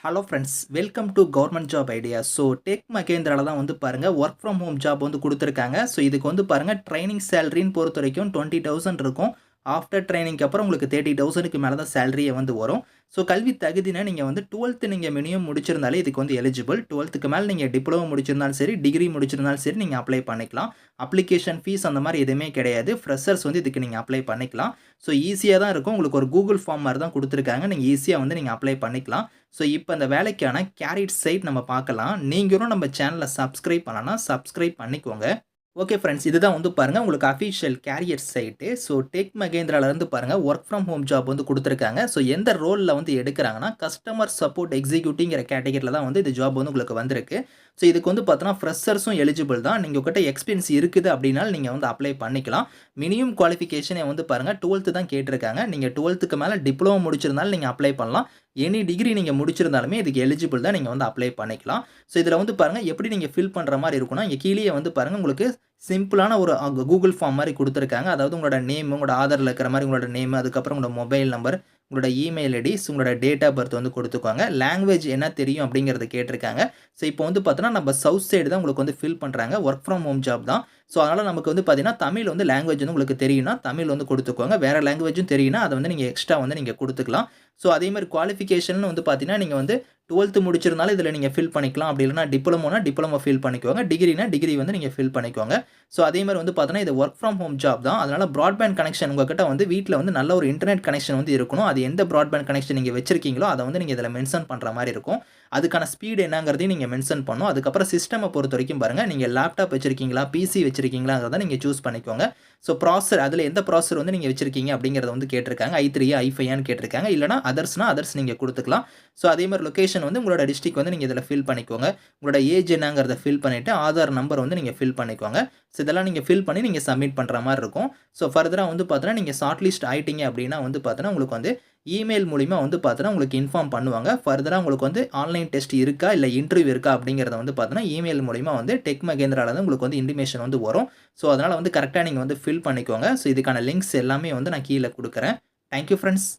Hello friends, welcome to government job idea. So tech மகேந்திரால தான் வந்து பாருங்கள் ஒர்க் ஃப்ரம் ஹோம் ஜாப் வந்து கொடுத்துருக்காங்க. ஸோ இதுக்கு வந்து பாருங்கள் ட்ரைனிங் சேலரின்னு பொறுத்த வரைக்கும் 20,000 இருக்கும். ஆஃப்டர் ட்ரைனிங்க்கு அப்புறம் உங்களுக்கு 30,000க்கு மேலே தான் சேலரியே வந்து வரும். ஸோ கல்வி தகுதினா நீங்கள் வந்து 12th நீங்கள் மினிமம் முடிச்சிருந்தாலே இதுக்கு வந்து எலிஜிபிள். 12க்கு மேலே நீங்கள் டிப்ளமோ முடிச்சிருந்தாலும் சரி, டிகிரி முடிச்சிருந்தாலும் சரி நீங்கள் அப்ளை பண்ணிக்கலாம். அப்ளிகேஷன் ஃபீஸ் அந்த மாதிரி எதுவுமே கிடையாது. ஃப்ரெஷர்ஸ் வந்து இதுக்கு நீங்கள் அப்ளை பண்ணிக்கலாம். ஸோ ஈஸியாக தான் இருக்கும். உங்களுக்கு ஒரு கூகுள் ஃபார்ம் மாதிரி தான் கொடுத்துருக்காங்க. நீங்கள் ஈஸியாக வந்து நீங்கள் அப்ளை பண்ணிக்கலாம். ஸோ இப்போ அந்த வேலைக்கான கேரியர் சைட் நம்ம பார்க்கலாம். நீங்களும் நம்ம சேனலை சப்ஸ்கிரைப் பண்ணலன்னா சப்ஸ்கிரைப் பண்ணிக்கோங்க. ஓகே ஃப்ரெண்ட்ஸ், இதுதான் வந்து பாருங்கள் உங்களுக்கு official career site. So tech மகேந்திராலேருந்து பாருங்கள் ஒர்க் ஃப்ரம் ஹோம் ஜாப் வந்து கொடுத்துருக்காங்க. ஸோ எந்த ரோலில் வந்து எடுக்கிறாங்கன்னா கஸ்டமர் சப்போர்ட் எக்ஸிக்யூட்டிவ்ங்கிற கேட்டகரியில் தான் வந்து இந்த ஜாப் வந்து உங்களுக்கு வந்திருக்கு. ஸோ இதுக்கு வந்து பார்த்தோன்னா ஃப்ரெஷர்ஸும் எலிஜிபிள் தான். நீங்கள் உங்கள்கிட்ட எக்ஸ்பீரியன்ஸ் இருக்குது அப்படின்னாலும் நீங்கள் வந்து அப்ளை பண்ணிக்கலாம். மினிமம் குவாலிஃபிகேஷனே வந்து பாருங்கள் 12th தான் கேட்டிருக்காங்க. நீங்கள் 12க்கு மேலே டிப்ளமோ முடிச்சிருந்தாலும் நீங்கள் அப்ளை பண்ணலாம். எனி டிகிரி நீங்கள் முடிச்சிருந்தாலுமே இதுக்கு எலிஜிபிள் தான். நீங்கள் வந்து அப்ளை பண்ணிக்கலாம். ஸோ இதில் வந்து பாருங்கள் எப்படி நீங்கள் ஃபில் பண்ணுற மாதிரி இருக்குன்னா, இங்கே கீழே வந்து பாருங்கள் உங்களுக்கு சிம்பிளான ஒரு கூகுள் ஃபார்ம் மாதிரி கொடுத்துருக்காங்க. அதாவது உங்களோட நேம், உங்களோட ஆதாரில் இருக்கிற மாதிரி உங்களோட நேம், அதுக்கப்புறம் உங்களோட மொபைல் நம்பர், உங்களோட இமெயில் ஐடிஸ், உங்களோட டேட் ஆஃப் பர்த் வந்து கொடுத்துக்கோங்க. லாங்குவேஜ் என்ன தெரியும் அப்படிங்கிறத கேட்டிருக்காங்க. ஸோ இப்போ வந்து பார்த்தோன்னா நம்ம சவுத் சைடு தான் உங்களுக்கு வந்து ஃபில் பண்ணுறாங்க. ஒர்க் ஃப்ரம் ஹோம் ஜாப் தான். ஸோ அதனால் நமக்கு வந்து பார்த்தீங்கன்னா தமிழ் வந்து லாங்குவேஜ் வந்து உங்களுக்கு தெரியும்னா தமிழ் வந்து கொடுத்துக்கோங்க. வேறு லாங்குவேஜும் தெரியும்னா அதை வந்து நீங்கள் எக்ஸ்ட்ரா வந்து நீங்கள் கொடுத்துக்கலாம். ஸோ அதேமாதிரி குவாலிஃபிகேஷன் வந்து பார்த்தீங்கன்னா நீங்கள் வந்து 12th முடிச்சிருந்தாலும் இதில் நீங்கள் ஃபில் பண்ணிக்கலாம். அப்படி இல்லைனா டிப்ளமோ ஃபில் பண்ணிக்கோங்க. டிகிரினா டிகிரி வந்து நீங்கள் ஃபில் பண்ணிக்கோங்க. ஸோ அதேமாதிரி வந்து பார்த்தோன்னா இது ஒர்க் ஃப்ரம் ஹோம் ஜாப் தான். அதனால் ப்ராட்பேண்ட் கனெக்ஷன் உங்கள்கிட்ட வந்து வீட்டில் வந்து நல்ல ஒரு இன்டர்நெட் கனெக்ஷன் வந்து இருக்கணும். அது எந்த ப்ராட்பேண்ட் கனெக்ஷன் நீங்கள் வச்சிருக்கீங்களோ அதை வந்து நீங்கள் இதில் மென்ஷன் பண்ணுற மாதிரி இருக்கும். அதுக்கான ஸ்பீடு என்னங்கிறதையும் நீங்கள் மென்ஷன் பண்ணணும். அதுக்கப்புறம் சிஸ்டமை பொறுத்த வரைக்கும் பாருங்கள், நீங்கள் லேப்டாப் வச்சிருக்கீங்களா, பிசி வச்சிருக்கீங்களாங்கிறத நீங்கள் சூஸ் பண்ணிக்கோங்க. ஸோ ப்ராசர் அதில் எந்த ப்ராசர் வந்து நீங்கள் வச்சிருக்கீங்க அப்படிங்கிறத வந்து கேட்டிருக்காங்க. i3 i5 கேட்டிருக்காங்க. இல்லைனா அதர்ஸ் நீங்கள் கொடுத்துக்கலாம். ஸோ அதே மாதிரி லொக்கேஷன் வந்து உங்களோட டிஸ்ட்ரிக்ட் வந்து நீங்கள் இதில் ஃபில் பண்ணிக்கோங்க. உங்களோட ஏஜ் என்னங்கிறத ஃபில் பண்ணிவிட்டு ஆதார் நம்பர் வந்து நீங்கள் ஃபில் பண்ணிக்கோங்க. ஸோ இதெல்லாம் நீங்கள் ஃபில் பண்ணி நீங்கள் சப்மிட் பண்ணுற மாதிரி இருக்கும். ஸோ ஃபர்தராக வந்து பார்த்தோன்னா நீங்கள் ஷார்ட் லிஸ்ட் ஆகிட்டீங்க அப்படின்னா வந்து பார்த்தோன்னா உங்களுக்கு வந்து இமெயில் மூலிமா வந்து பார்த்தோன்னா உங்களுக்கு இன்ஃபார்ம் பண்ணுவாங்க. ஃபர்தராக உங்களுக்கு வந்து ஆன்லைன் டெஸ்ட் இருக்கா இல்லை இன்டர்வியூ இருக்கா அப்படிங்கிறத வந்து பார்த்தோன்னா இமெயில் மூலிமா வந்து டெக் மகேந்திராவில் உங்களுக்கு வந்து இன்டிமேஷன் வந்து வரும். ஸோ அதனால் வந்து கரெக்டாக நீங்கள் வந்து ஃபில் பண்ணிக்கோங்க. ஸோ இதுக்கான லிங்க்ஸ் எல்லாமே வந்து நான் கீழே கொடுக்குறேன். Thank you friends.